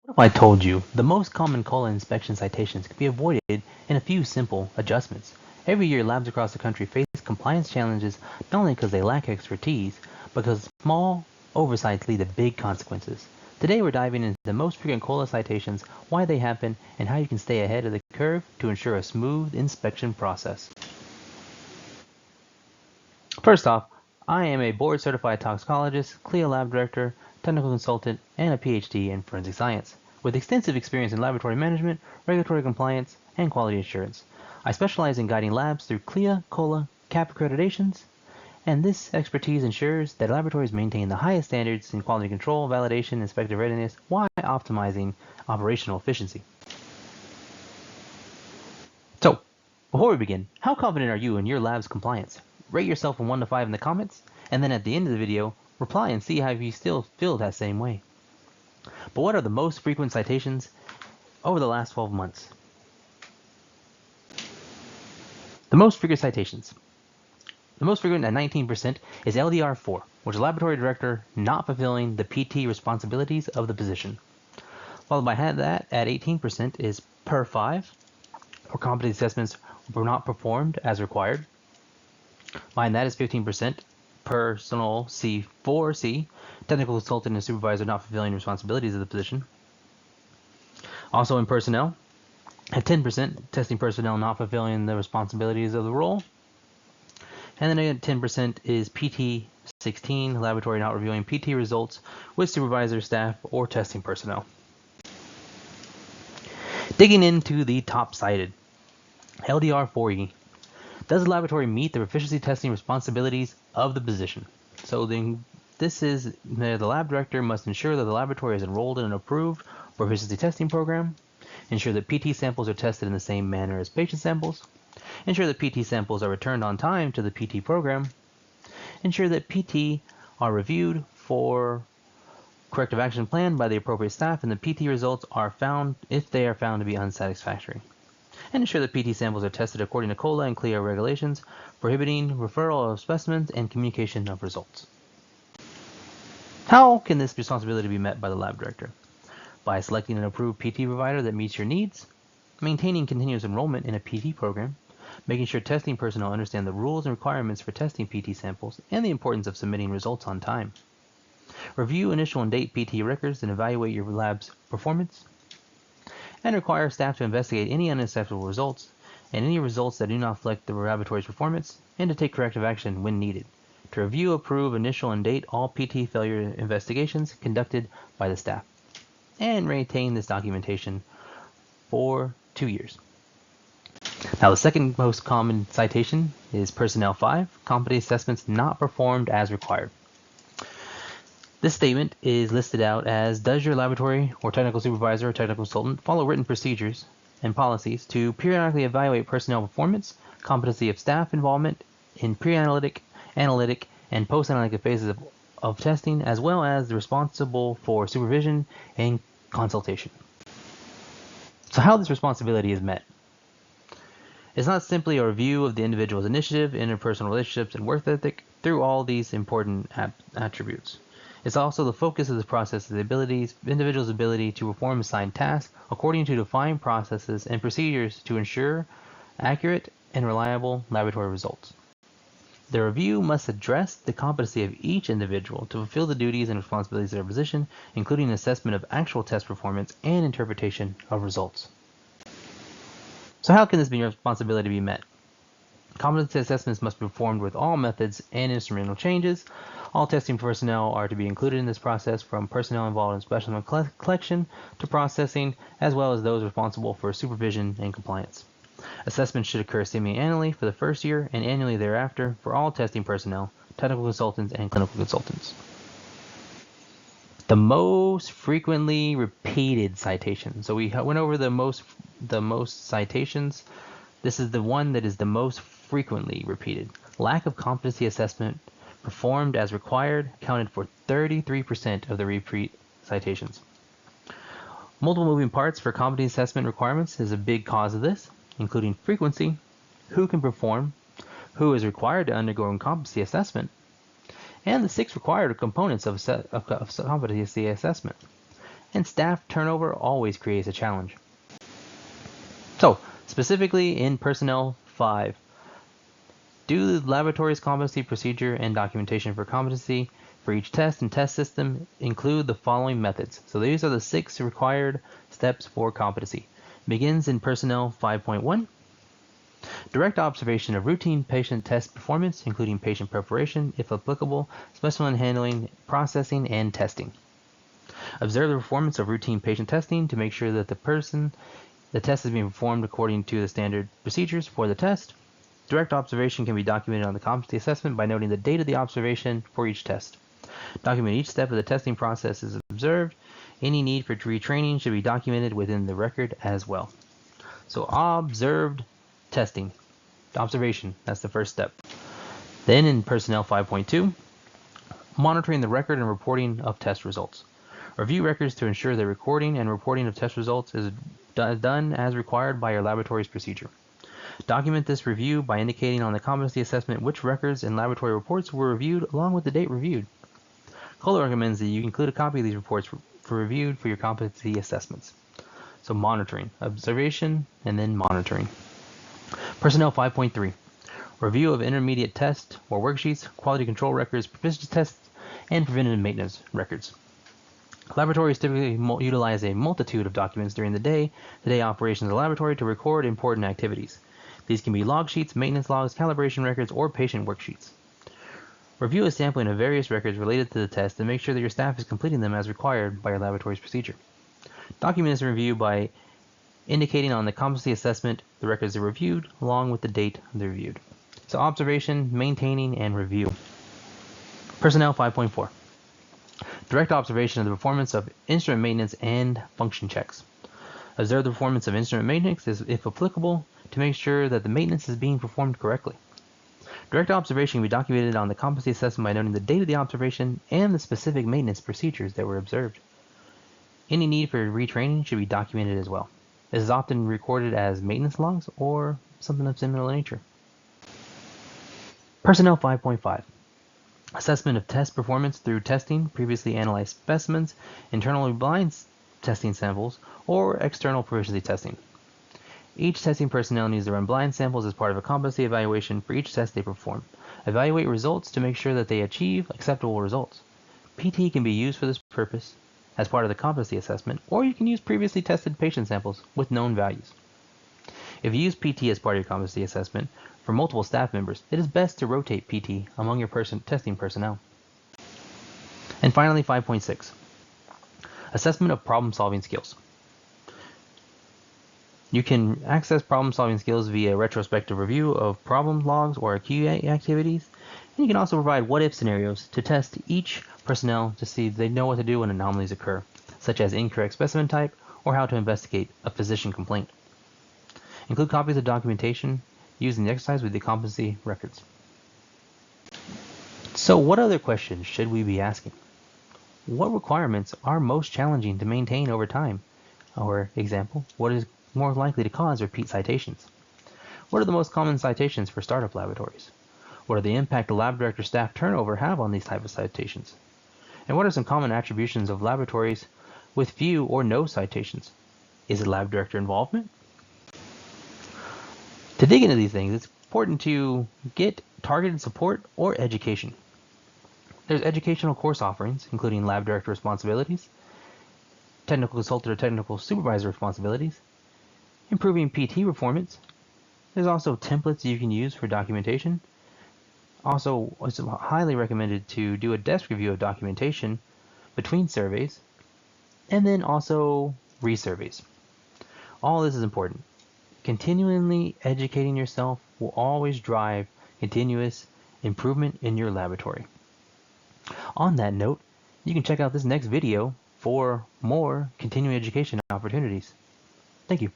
What if I told you the most common COLA inspection citations could be avoided in a few simple adjustments? Every year, labs across the country face compliance challenges not only because they lack expertise, but because small oversights lead to big consequences. Today, we're diving into the most frequent COLA citations, why they happen, and how you can stay ahead of the curve to ensure a smooth inspection process. First off, I am a board-certified toxicologist, CLIA lab director, technical consultant, and a PhD in forensic science, with extensive experience in laboratory management, regulatory compliance, and quality assurance. I specialize in guiding labs through CLIA, COLA, CAP accreditations, and this expertise ensures that laboratories maintain the highest standards in quality control, validation, inspector readiness, while optimizing operational efficiency. So, before we begin, how confident are you in your lab's compliance? Rate yourself from 1 to 5 in the comments, and then at the end of the video, reply and see how you still feel that same way. But what are the most frequent citations over the last 12 months? The most frequent citations. The most frequent at 19% is LDR4, which is laboratory director not fulfilling the PT responsibilities of the position. Followed by that at 18% is per 5, or competency assessments were not performed as required. Behind that is 15%, personal C4C, technical consultant and supervisor not fulfilling responsibilities of the position. Also in personnel, at 10%, testing personnel not fulfilling the responsibilities of the role. And then at 10% is PT16, laboratory not reviewing PT results with supervisor, staff, or testing personnel. Digging into the top cited, LDR4E. Does the laboratory meet the proficiency testing responsibilities of the position? So this is the lab director must ensure that the laboratory is enrolled in an approved proficiency testing program, ensure that PT samples are tested in the same manner as patient samples, ensure that PT samples are returned on time to the PT program, ensure that PT are reviewed for corrective action plan by the appropriate staff, and the PT results are found if they are found to be unsatisfactory. And ensure that PT samples are tested according to COLA and CLIA regulations, prohibiting referral of specimens and communication of results. How can this responsibility be met by the lab director? By selecting an approved PT provider that meets your needs, maintaining continuous enrollment in a PT program, making sure testing personnel understand the rules and requirements for testing PT samples and the importance of submitting results on time. Review initial and date PT records and evaluate your lab's performance, and require staff to investigate any unacceptable results and any results that do not reflect the laboratory's performance, and to take corrective action when needed. To review, approve, initial, and date all PT failure investigations conducted by the staff, and maintain this documentation for 2 years. Now, the second most common citation is Personnel 5, competency assessments not performed as required. This statement is listed out as, does your laboratory or technical supervisor or technical consultant follow written procedures and policies to periodically evaluate personnel performance, competency of staff involvement in pre-analytic, analytic, and post-analytic phases of testing, as well as responsible for supervision and consultation? So how this responsibility is met. It's not simply a review of the individual's initiative, interpersonal relationships, and work ethic through all these important attributes. It's also the focus of the process of the individual's ability to perform assigned tasks according to defined processes and procedures to ensure accurate and reliable laboratory results. The review must address the competency of each individual to fulfill the duties and responsibilities of their position, including assessment of actual test performance and interpretation of results. So how can this responsibility be met? Competency assessments must be performed with all methods and instrumental changes. All testing personnel are to be included in this process, from personnel involved in specimen collection to processing, as well as those responsible for supervision and compliance. Assessments should occur semi-annually for the first year and annually thereafter for all testing personnel, technical consultants, and clinical consultants. The most frequently repeated citation. So we went over the most citations. This is the one that is the most frequently repeated. Lack of competency assessment performed as required accounted for 33% of the repeat citations. Multiple moving parts for competency assessment requirements is a big cause of this, including frequency, who can perform, who is required to undergo competency assessment, and the 6 required components of competency assessment. and staff turnover always creates a challenge. So, specifically in Personnel 5, do the laboratory's competency procedure and documentation for competency for each test and test system include the following methods. So these are the 6 required steps for competency. Begins in Personnel 5.1. Direct observation of routine patient test performance, including patient preparation, if applicable, specimen handling, processing, and testing. Observe the performance of routine patient testing to make sure that the test is being performed according to the standard procedures for the test. Direct observation can be documented on the competency assessment by noting the date of the observation for each test. Document each step of the testing process is observed. Any need for retraining should be documented within the record as well. So observed testing. Observation, that's the first step. Then in Personnel 5.2, monitoring the record and reporting of test results. Review records to ensure the recording and reporting of test results is done as required by your laboratory's procedure. Document this review by indicating on the competency assessment which records and laboratory reports were reviewed along with the date reviewed. CLIA recommends that you include a copy of these reports for reviewed for your competency assessments. So monitoring, observation, and then monitoring. Personnel 5.3, review of intermediate test or worksheets, quality control records, proficiency tests, and preventative maintenance records. Laboratories typically utilize a multitude of documents during the day-to-day operations of the laboratory to record important activities. These can be log sheets, maintenance logs, calibration records, or patient worksheets. Review a sampling of various records related to the test and make sure that your staff is completing them as required by your laboratory's procedure. Document this review by indicating on the competency assessment the records are reviewed along with the date they're reviewed. So observation, maintaining, and review. Personnel 5.4. Direct observation of the performance of instrument maintenance and function checks. Observe the performance of instrument maintenance if applicable to make sure that the maintenance is being performed correctly. Direct observation can be documented on the competency assessment by noting the date of the observation and the specific maintenance procedures that were observed. Any need for retraining should be documented as well. This is often recorded as maintenance logs or something of similar nature. Personnel 5.5. Assessment of test performance through testing previously analyzed specimens, internally blind testing samples, or external proficiency testing. Each testing personnel needs to run blind samples as part of a competency evaluation for each test they perform. Evaluate results to make sure that they achieve acceptable results. PT can be used for this purpose as part of the competency assessment, or you can use previously tested patient samples with known values. If you use PT as part of your competency assessment for multiple staff members, it is best to rotate PT among your testing personnel. And finally, 5.6. Assessment of problem-solving skills. You can access problem-solving skills via retrospective review of problem logs or QA activities, and you can also provide what-if scenarios to test each personnel to see if they know what to do when anomalies occur, such as incorrect specimen type or how to investigate a physician complaint. Include copies of documentation used in the exercise with the competency records. So what other questions should we be asking? What requirements are most challenging to maintain over time? Or example, what is more likely to cause repeat citations? What are the most common citations for startup laboratories? What are the impact of lab director staff turnover have on these types of citations? And what are some common attributions of laboratories with few or no citations? Is it lab director involvement? To dig into these things, it's important to get targeted support or education. There's educational course offerings, including lab director responsibilities, technical consultant or technical supervisor responsibilities, improving PT performance. There's also templates you can use for documentation. Also, it's highly recommended to do a desk review of documentation between surveys, and then also resurveys. All this is important. Continually educating yourself will always drive continuous improvement in your laboratory. On that note, you can check out this next video for more continuing education opportunities. Thank you.